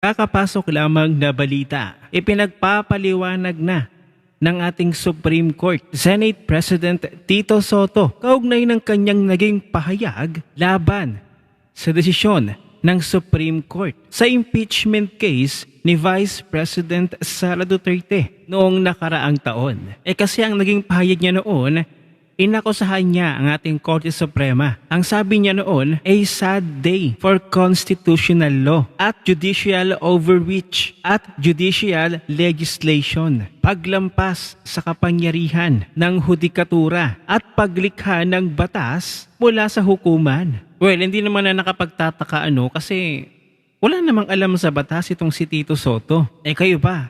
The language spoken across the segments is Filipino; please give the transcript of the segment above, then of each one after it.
Kakapasok lamang na balita, ipinagpapaliwanag na ng ating Supreme Court Senate President Tito Soto kaugnay ng kanyang naging pahayag laban sa desisyon ng Supreme Court sa impeachment case ni Vice President Sara Duterte noong nakaraang taon. Kasi ang naging pahayag niya noon, inakusahan niya ang ating Korte Suprema. Ang sabi niya noon, a sad day for constitutional law at judicial overreach at judicial legislation. Paglampas sa kapangyarihan ng hudikatura at paglikha ng batas mula sa hukuman. Well, hindi naman na nakapagtataka kasi wala namang alam sa batas itong si Tito Soto. Kayo ba?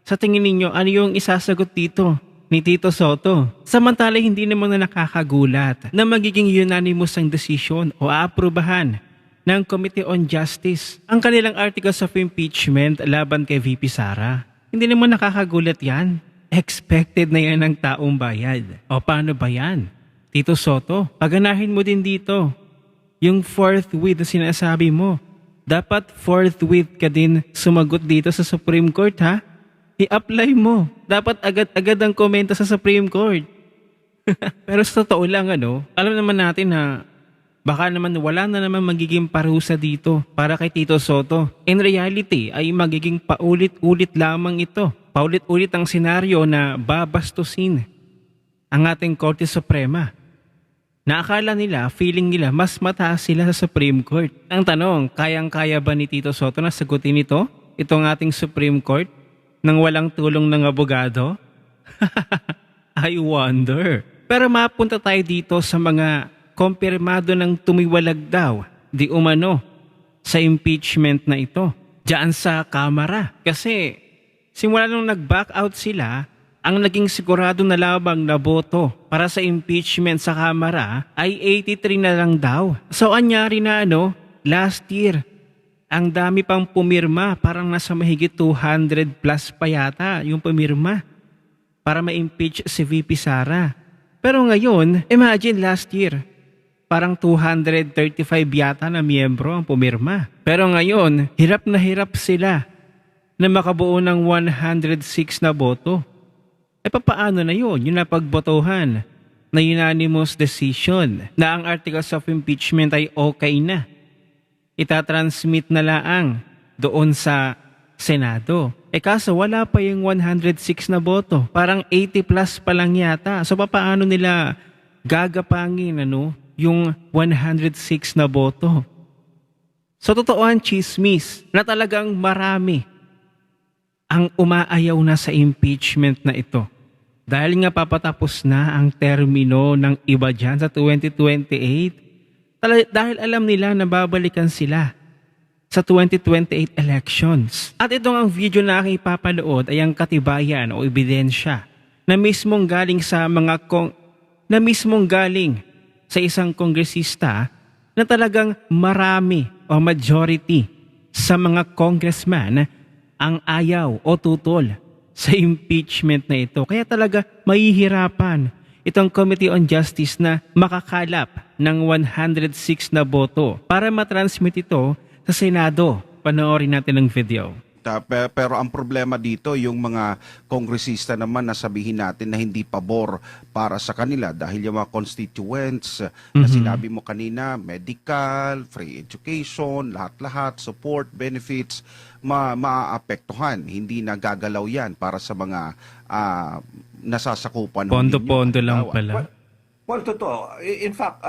Sa tingin ninyo, ano yung isasagot dito ni Tito Soto? Samantala hindi naman na nakakagulat na magiging unanimous ang desisyon o aaprubahan ng Committee on Justice ang kanilang articles of impeachment laban kay VP Sara. Hindi naman nakakagulat yan. Expected na yan ng taong bayan. O paano ba yan? Tito Soto, paganahin mo din dito yung forthwith na sinasabi mo. Dapat forthwith ka din sumagot dito sa Supreme Court, ha? I-apply mo. Dapat agad-agad ang komento sa Supreme Court. Pero sa totoo lang, alam naman natin na baka naman wala na naman magiging parusa dito para kay Tito Soto. In reality, ay magiging paulit-ulit lamang ito. Paulit-ulit ang senaryo na babastusin ang ating Korte Suprema. Na akala nila, feeling nila, mas mataas sila sa Supreme Court. Ang tanong, kayang-kaya ba ni Tito Soto na sagutin ito? Itong ating Supreme Court? Nang walang tulong ng abogado? I wonder. Pero mapunta tayo dito sa mga kumpirmado ng tumiwalag daw, di umano, sa impeachment na ito. Diyan sa Kamara. Kasi simula nung nag-back out sila, ang naging sigurado na lamang na boto para sa impeachment sa Kamara ay 83 na lang daw. So anyari na last year, ang dami pang pumirma, parang nasa mahigit 200 plus pa yata yung pumirma para ma-impeach si VP Sara. Pero ngayon, imagine last year, parang 235 yata na miyembro ang pumirma. Pero ngayon, hirap na hirap sila na makabuo ng 106 na boto. Papaano na yun? Yung napagbotohan na unanimous decision na ang articles of impeachment ay okay na. Itatransmit na laang doon sa Senado. Kaso wala pa yung 106 na boto. Parang 80 plus pa lang yata. So papaano nila gagapangin yung 106 na boto? So totoo ang chismis na talagang marami ang umaayaw na sa impeachment na ito. Dahil nga papatapos na ang termino ng iba dyan sa 2028, dahil alam nila na babalikan sila sa 2028 elections. At itong ang video na aking ipapanood ay ang katibayan o ebidensya na mismong galing sa isang kongresista na talagang marami o majority sa mga congressman ang ayaw o tutol sa impeachment na ito. Kaya talaga mahihirapan itong Committee on Justice na makakalap ng 106 na boto para matransmit ito sa Senado. Panoorin natin ang video. Pero ang problema dito, yung mga kongresista naman na sabihin natin na hindi pabor para sa kanila dahil yung mga constituents na sinabi mo kanina, medical, free education, lahat-lahat, support, benefits, maaapektuhan. Hindi nagagalaw yan para sa mga nasasakupan. Pondo-pondo lang pala. Well, totoo. In fact,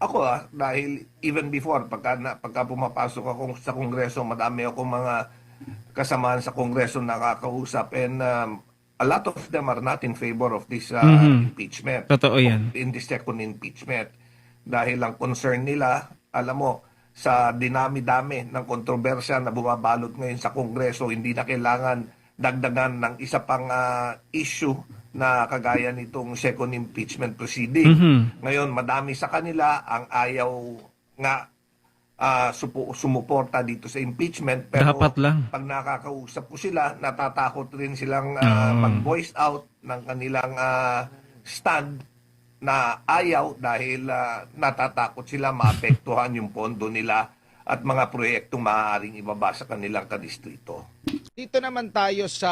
ako dahil even before, pagka pumapasok ako sa Kongreso, madami akong mga kasamaan sa Kongreso nakakausap, and a lot of them are not in favor of this impeachment. Totoo yan. In the second impeachment. Dahil ang concern nila, alam mo, sa dinami-dami ng kontrobersya na bumabalot ngayon sa Kongreso, hindi na kailangan dagdagan ng isa pang issue na kagaya nitong second impeachment proceeding. Ngayon, madami sa kanila ang ayaw nga sumuporta dito sa impeachment, pero dapat lang. pag nakakausap ko sila, natatakot rin silang mag-voice out ng kanilang stand na ayaw dahil natatakot sila maapektuhan yung pondo nila at mga proyektong maaaring ibaba sa kanilang kadistrito. Dito naman tayo sa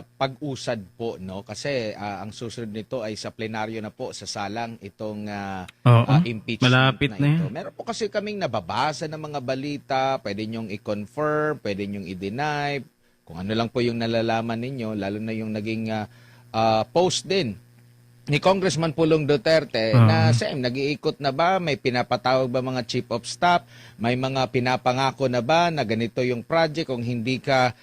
pag-usad po, no? Kasi ang susunod nito ay sa plenaryo na po sa salang itong Oo, impeachment malapit na ito. yan. Meron po kasi kaming nababasa ng mga balita, pwede nyong i-confirm, pwede nyong i-deny, kung ano lang po yung nalalaman ninyo, lalo na yung naging post din ni Congressman Pulong Duterte na nag-iikot na ba, may pinapatawag ba mga chief of staff, may mga pinapangako na ba na ganito yung project kung hindi ka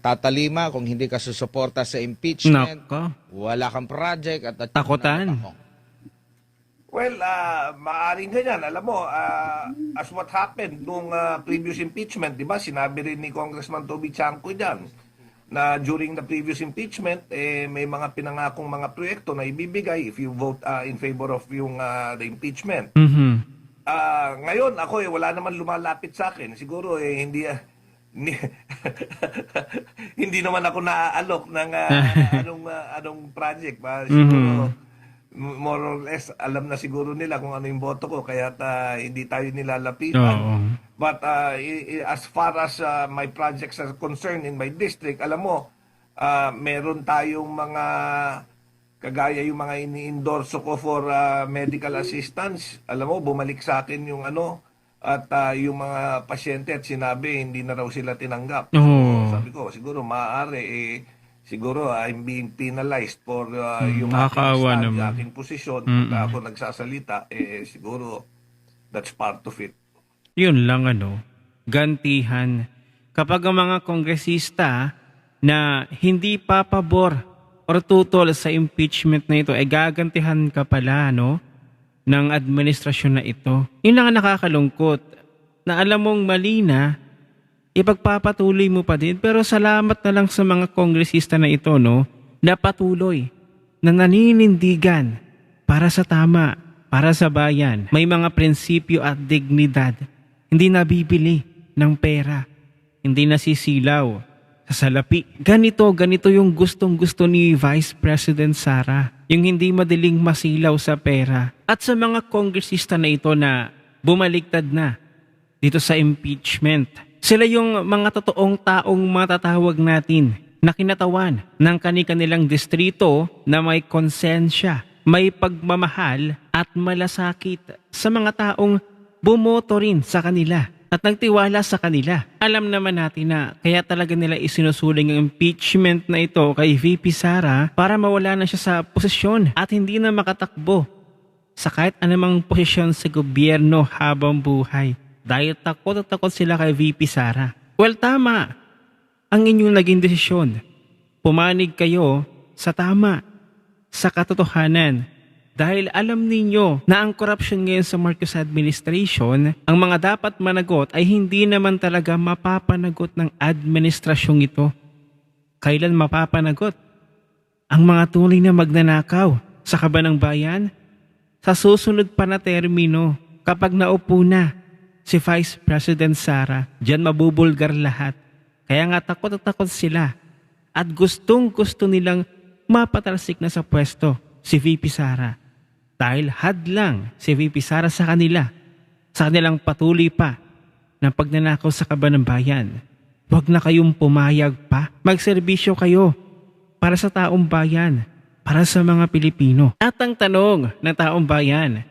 tatalima, kung hindi ka susuporta sa impeachment, Nako. wala kang project at Takutan. Well, maaaring ganyan. Alam mo, as what happened nung previous impeachment, di ba, sinabi rin ni Congressman Toby Chanco dyan, na during the previous impeachment, may mga pinangakong mga proyekto na ibibigay if you vote in favor of yung the impeachment. Mhm. Ngayon, ako wala naman lumalapit sa akin. Siguro hindi hindi naman ako naaalok ng anong project. Siguro more or less alam na siguro nila kung ano yung boto ko kaya hindi tayo nilalapitan. Oo. But as far as my projects are concerned in my district, alam mo, meron tayong mga kagaya yung mga ini-endorso ko for medical assistance. Alam mo, bumalik sa akin yung at yung mga pasyente at sinabi hindi na raw sila tinanggap. So, Oo. sabi ko, siguro maaari siguro I'm being penalized for yung nakakaawa aking stand, naman. yung aking posisyon. Pagka ako nagsasalita, siguro that's part of it. Yun lang gantihan. Kapag ang mga kongresista na hindi papabor or tutol sa impeachment na ito ay gagantihan ka pala ng administrasyon na ito. Yun lang ang nakakalungkot na alam mong mali na ipagpapatuloy mo pa din pero salamat na lang sa mga kongresista na ito na patuloy na naninindigan para sa tama, para sa bayan. May mga prinsipyo at dignidad. Hindi nabibili ng pera. Hindi nasisilaw sa salapi. Ganito yung gustong-gusto ni Vice President Sara. Yung hindi madaling masilaw sa pera. At sa mga kongresista na ito na bumaliktad na dito sa impeachment. Sila yung mga totoong taong matatawag natin na kinatawan ng kanilang distrito na may konsensya, may pagmamahal at malasakit sa mga taong bumoto rin sa kanila at nagtiwala sa kanila. Alam naman natin na kaya talaga nila isinusuling ang impeachment na ito kay VP Sara para mawala na siya sa posisyon at hindi na makatakbo sa kahit anumang posisyon sa gobyerno habang buhay. Dahil takot at takot sila kay VP Sara. Well, tama ang inyong naging desisyon. Pumanig kayo sa tama, sa katotohanan. Dahil alam ninyo na ang korupsyon ngayon sa Marcos administration, ang mga dapat managot ay hindi naman talaga mapapanagot ng administrasyong ito. Kailan mapapanagot? Ang mga tunay na magnanakaw sa kabanang bayan? Sa susunod pa na termino, kapag naupo na si Vice President Sara, diyan mabubulgar lahat. Kaya nga takot at takot sila at gustong-gusto nilang mapatalsik na sa pwesto si VP Sara. Dahil hadlang si VP Sara sa kanilang patuloy pa ng pagnanakaw sa kabanang bayan. Huwag na kayong pumayag pa. Magserbisyo kayo para sa taong bayan, para sa mga Pilipino. At ang tanong ng taong bayan,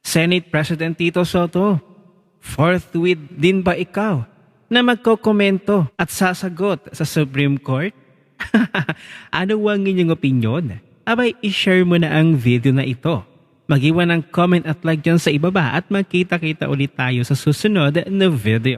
Senate President Tito Soto, forthwith din ba ikaw na magkokomento at sasagot sa Supreme Court? Ano ang inyong opinyon? Abay, i-share mo na ang video na ito. Mag-iwan ng comment at like dyan sa ibaba at magkita-kita ulit tayo sa susunod na video.